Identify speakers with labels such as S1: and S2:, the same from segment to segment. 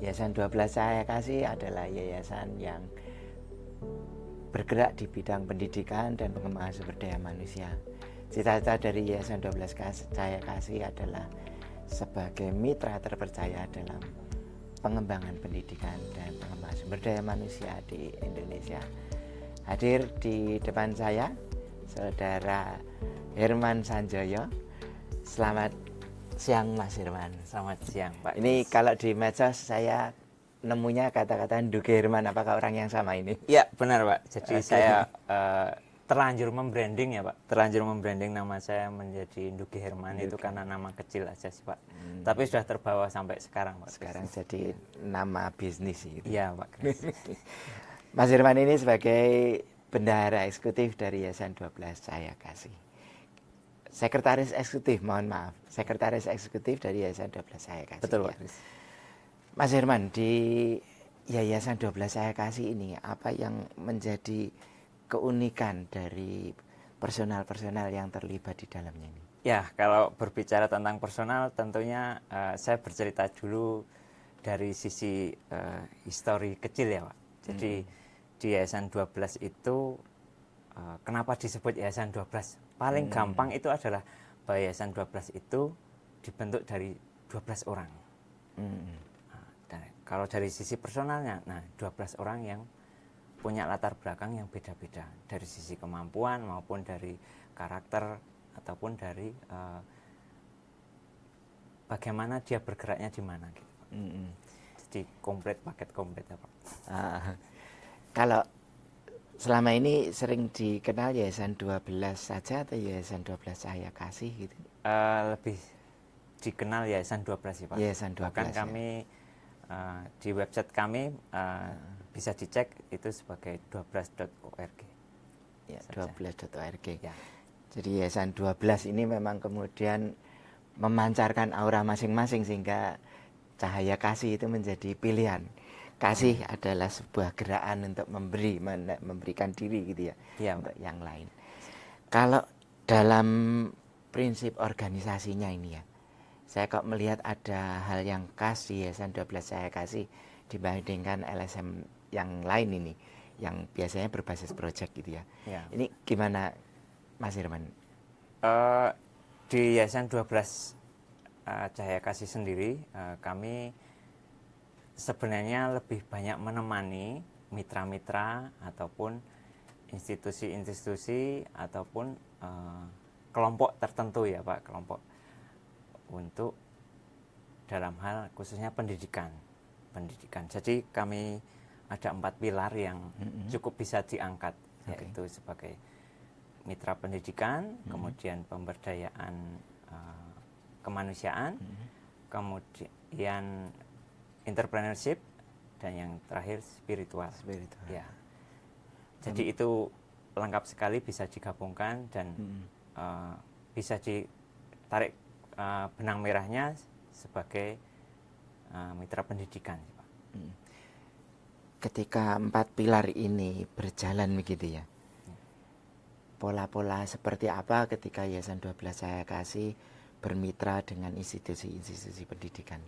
S1: Yayasan 12 Cahaya Kasih adalah yayasan yang bergerak di bidang pendidikan dan pengembangan sumber daya manusia. Cita-cita dari Yayasan 12 Cahaya Kasih adalah sebagai mitra terpercaya dalam pengembangan pendidikan dan pengembangan sumber daya manusia di Indonesia. Hadir di depan saya Saudara Herman Sanjoyo. Selamat siang Mas Herman.
S2: Selamat siang Pak.
S1: Ini kalau di medsos saya nemunya kata-kata Nduge Herman. Apakah orang yang sama ini?
S2: Iya benar Pak. Jadi saya terlanjur membranding ya Pak. Terlanjur membranding nama saya menjadi Nduge Herman itu karena nama kecil aja sih Pak. Tapi sudah terbawa sampai sekarang Pak.
S1: Sekarang jadi nama bisnis gitu.
S2: Iya Pak.
S1: Mas Herman ini sebagai bendahara eksekutif dari Yayasan 12 Cahaya Kasih. Sekretaris eksekutif, mohon maaf. Sekretaris eksekutif dari Yayasan 12 Cahaya Kasih.
S2: Betul Pak.
S1: Ya. Mas Herman, di Yayasan 12 Cahaya Kasih ini apa yang menjadi keunikan dari personal-personal yang terlibat di dalamnya ini?
S2: Ya, kalau berbicara tentang personal tentunya saya bercerita dulu dari sisi histori kecil ya Pak. Jadi di Yayasan 12 itu kenapa disebut Yayasan 12? Paling gampang itu adalah bahwa Yayasan 12 itu dibentuk dari 12 orang. Dan kalau dari sisi personalnya, nah 12 orang yang punya latar belakang yang beda-beda dari sisi kemampuan maupun dari karakter ataupun dari bagaimana dia bergeraknya di mana gitu. Jadi komplit, paket komplit ya Pak.
S1: Kalau selama ini sering dikenal Yayasan 12 saja atau Yayasan 12 Cahaya Kasih gitu?
S2: Lebih dikenal Yayasan 12 sih Pak.
S1: Yayasan 12.
S2: Bahkan kami di website kami bisa dicek itu sebagai 12.org.
S1: Ya, 12.org.
S2: Ya.
S1: Jadi Yayasan 12 ini memang kemudian memancarkan aura masing-masing sehingga cahaya kasih itu menjadi pilihan. Kasih adalah sebuah gerakan untuk memberikan diri gitu ya,
S2: Ya
S1: untuk yang lain. Kalau dalam prinsip organisasinya ini ya, saya kok melihat ada hal yang khas di Yayasan 12 Cahaya Kasih dibandingkan LSM yang lain ini, yang biasanya berbasis project gitu ya.
S2: Ya.
S1: Ini gimana Mas Herman?
S2: Di Yayasan 12 Cahaya Kasih sendiri kami sebenarnya lebih banyak menemani mitra-mitra ataupun institusi-institusi ataupun kelompok tertentu ya Pak, kelompok untuk dalam hal khususnya pendidikan. Jadi kami ada 4 pilar yang cukup bisa diangkat, yaitu sebagai mitra pendidikan, kemudian pemberdayaan kemanusiaan, kemudian entrepreneurship, dan yang terakhir spiritual. Ya. Jadi itu lengkap sekali, bisa digabungkan dan bisa ditarik benang merahnya sebagai mitra pendidikan.
S1: Ketika 4 pilar ini berjalan begitu ya, pola-pola seperti apa ketika Yayasan 12 Cahaya Kasih bermitra dengan institusi-institusi pendidikan?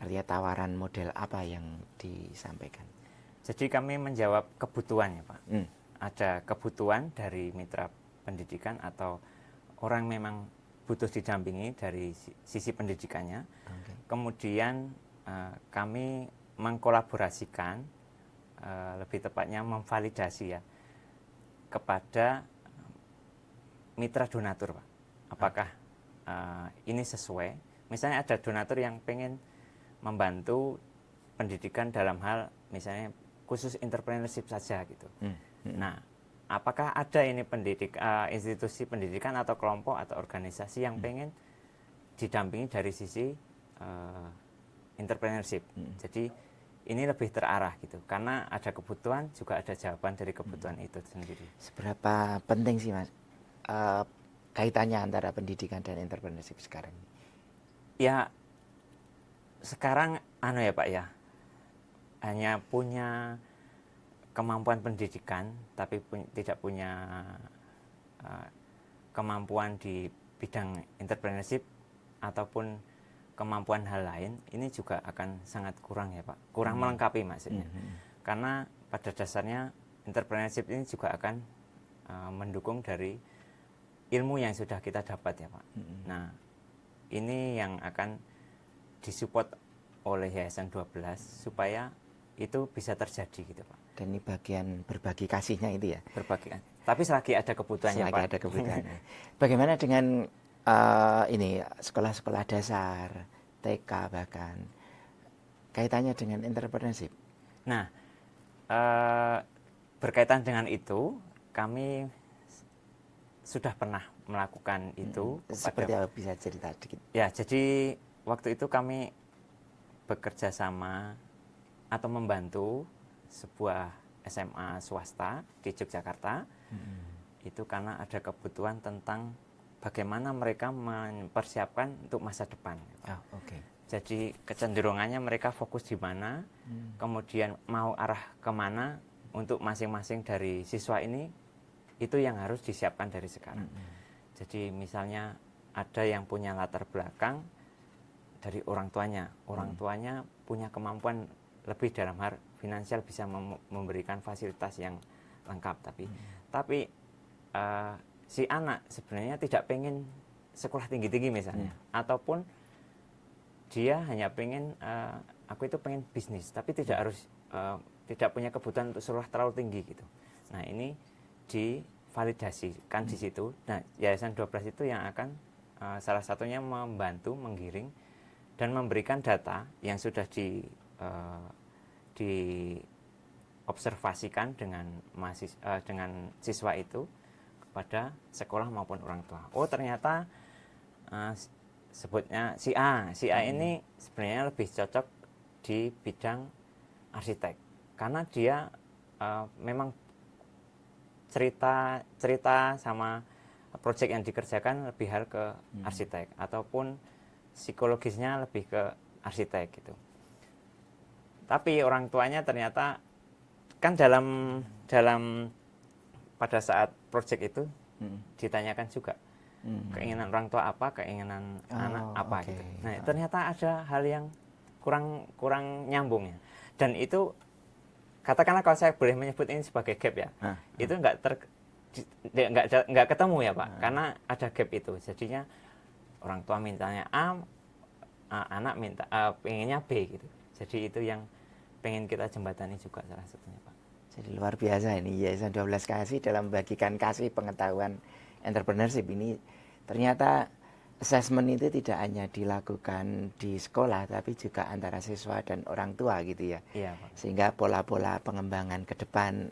S1: Artinya tawaran model apa yang disampaikan?
S2: Jadi kami menjawab kebutuhan ya Pak. Ada kebutuhan dari mitra pendidikan atau orang memang butuh didampingi dari sisi pendidikannya. Kemudian kami mengkolaborasikan, lebih tepatnya memvalidasi ya, kepada mitra donatur Pak. Apakah ini sesuai? Misalnya ada donatur yang pengen membantu pendidikan dalam hal misalnya khusus entrepreneurship saja gitu. Nah, apakah ada ini institusi pendidikan atau kelompok atau organisasi yang pengen didampingi dari sisi entrepreneurship? Jadi ini lebih terarah gitu, karena ada kebutuhan juga ada jawaban dari kebutuhan itu sendiri.
S1: Seberapa penting sih Mas kaitannya antara pendidikan dan entrepreneurship sekarang?
S2: Ya, sekarang ya Pak ya, hanya punya kemampuan pendidikan tapi tidak punya kemampuan di bidang entrepreneurship ataupun kemampuan hal lain, ini juga akan sangat kurang ya Pak, kurang melengkapi maksudnya. Karena pada dasarnya entrepreneurship ini juga akan mendukung dari ilmu yang sudah kita dapat ya Pak. Nah, ini yang akan disupport oleh Yayasan 12 supaya itu bisa terjadi gitu Pak.
S1: Dan ini bagian berbagi kasihnya itu ya.
S2: Berbagi. Tapi selagi ada kebutuhannya
S1: Selagi
S2: Pak.
S1: ada kebutuhannya. Bagaimana dengan ini sekolah-sekolah dasar, TK bahkan kaitannya dengan entrepreneurship?
S2: Nah, berkaitan dengan itu, kami sudah pernah melakukan itu.
S1: Seperti apa, bisa cerita sedikit?
S2: Ya, jadi waktu itu kami bekerja sama atau membantu sebuah SMA swasta di Yogyakarta. Itu karena ada kebutuhan tentang bagaimana mereka mempersiapkan untuk masa depan. Jadi kecenderungannya mereka fokus di mana, kemudian mau arah kemana untuk masing-masing dari siswa ini, itu yang harus disiapkan dari sekarang. Jadi misalnya ada yang punya latar belakang dari orang tuanya punya kemampuan lebih dalam hal finansial, bisa memberikan fasilitas yang lengkap, tapi si anak sebenarnya tidak pengen sekolah tinggi-tinggi misalnya, ataupun dia hanya pengen aku itu pengen bisnis, tapi tidak harus tidak punya kebutuhan untuk sekolah terlalu tinggi gitu. Nah, ini divalidasikan di situ. Nah, Yayasan 12 itu yang akan salah satunya membantu menggiring dan memberikan data yang sudah diobservasikan dengan siswa itu kepada sekolah maupun orang tua. Oh, ternyata sebutnya si A ini sebenarnya lebih cocok di bidang arsitek karena dia memang cerita sama proyek yang dikerjakan lebih hal ke arsitek, ataupun psikologisnya lebih ke arsitek gitu. Tapi orang tuanya ternyata kan dalam pada saat proyek itu ditanyakan juga keinginan orang tua apa, keinginan anak apa gitu. Nah, ternyata ada hal yang kurang nyambung ya. Dan itu katakanlah kalau saya boleh menyebut ini sebagai gap ya, itu nggak ketemu ya Pak, karena ada gap itu. Jadinya orang tua mintanya A, anak minta pengennya B gitu. Jadi itu yang pengen kita jembatani juga salah satunya Pak.
S1: Jadi luar biasa ini Yayasan 12 Kasih dalam membagikan kasih pengetahuan entrepreneurship ini. Ternyata assessment itu tidak hanya dilakukan di sekolah, tapi juga antara siswa dan orang tua gitu ya.
S2: Iya, Pak.
S1: Sehingga pola-pola pengembangan ke depan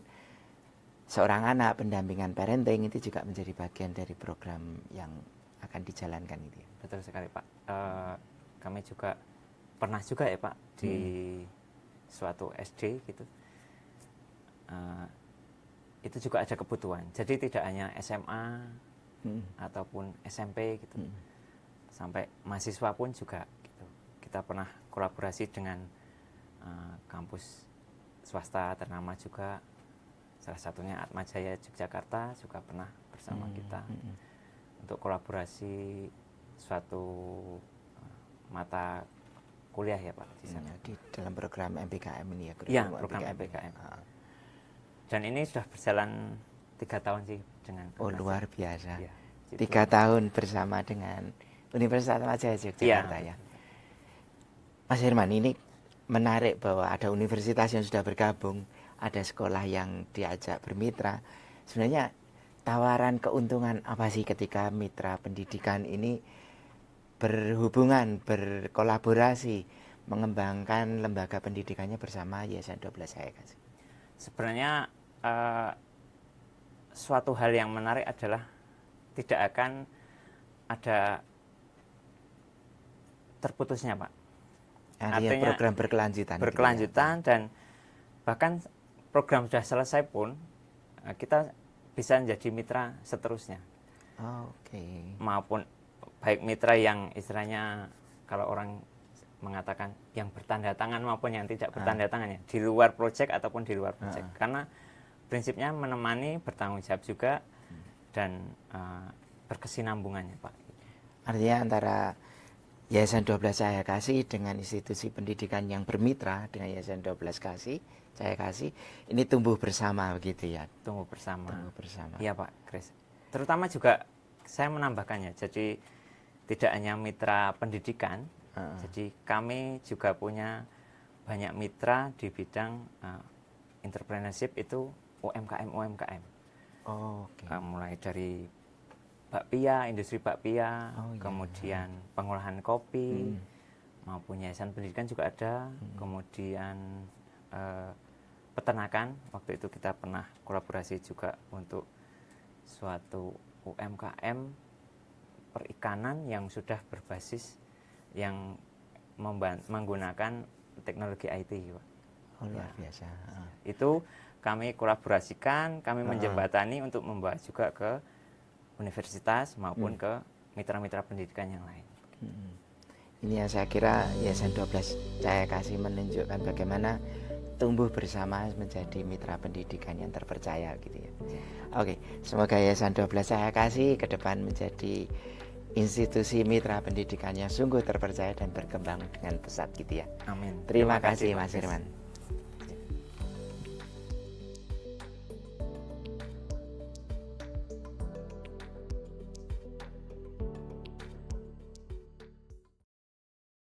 S1: seorang anak, pendampingan parenting itu juga menjadi bagian dari program yang akan dijalankan itu ya.
S2: Betul sekali Pak. Kami juga pernah juga ya Pak di suatu SD gitu. Itu juga ada kebutuhan. Jadi tidak hanya SMA ataupun SMP gitu. Sampai mahasiswa pun juga gitu. Kita pernah kolaborasi dengan kampus swasta ternama juga, salah satunya Atmajaya Yogyakarta juga pernah bersama kita untuk kolaborasi suatu mata kuliah ya Pak di sana.
S1: Di dalam program MPKM ini ya.
S2: Iya, program MPKM. Dan ini sudah berjalan 3 tahun sih dengan.
S1: Oh, luar biasa.
S2: Ya,
S1: 3 tahun bersama dengan Universitas Atmajaya Yogyakarta ya. Mas Herman, ini menarik bahwa ada universitas yang sudah bergabung, ada sekolah yang diajak bermitra. Sebenarnya tawaran keuntungan apa sih ketika mitra pendidikan ini berhubungan, berkolaborasi, mengembangkan lembaga pendidikannya bersama Yayasan 12 Kasih?
S2: Sebenarnya suatu hal yang menarik adalah tidak akan ada terputusnya Pak.
S1: Artinya program berkelanjutan.
S2: Berkelanjutan gitu ya. Dan bahkan program sudah selesai pun kita bisa menjadi mitra seterusnya. Maupun baik mitra yang istilahnya kalau orang mengatakan yang bertanda tangan maupun yang tidak bertanda tangan ya, di luar proyek ataupun di luar proyek. Karena prinsipnya menemani, bertanggung jawab juga, dan berkesinambungannya Pak.
S1: Artinya antara Yayasan 12 Cahaya Kasih dengan institusi pendidikan yang bermitra dengan Yayasan 12 Cahaya Kasih ini tumbuh bersama begitu ya.
S2: Tumbuh bersama.
S1: Tumbuh bersama.
S2: Iya Pak Kris. Terutama juga saya menambahkannya. Jadi tidak hanya mitra pendidikan. Jadi kami juga punya banyak mitra di bidang entrepreneurship itu UMKM.
S1: Oh, okay.
S2: Mulai dari bakpia, industri bakpia, kemudian pengolahan kopi, maupun yayasan pendidikan juga ada, kemudian peternakan. Waktu itu kita pernah kolaborasi juga untuk suatu UMKM perikanan yang sudah berbasis yang menggunakan teknologi IT, Pak.
S1: Oh, luar biasa.
S2: Itu kami kolaborasikan, kami menjembatani untuk membawa juga ke universitas maupun ke mitra-mitra pendidikan yang lain.
S1: Ini yang saya kira Yayasan 12 Cahaya Kasih menunjukkan bagaimana tumbuh bersama menjadi mitra pendidikan yang terpercaya gitu ya. Oke, semoga Yayasan 12 Cahaya Kasih ke depan menjadi institusi mitra pendidikan yang sungguh terpercaya dan berkembang dengan pesat gitu ya.
S2: Amin.
S1: Terima kasih Mas Firman.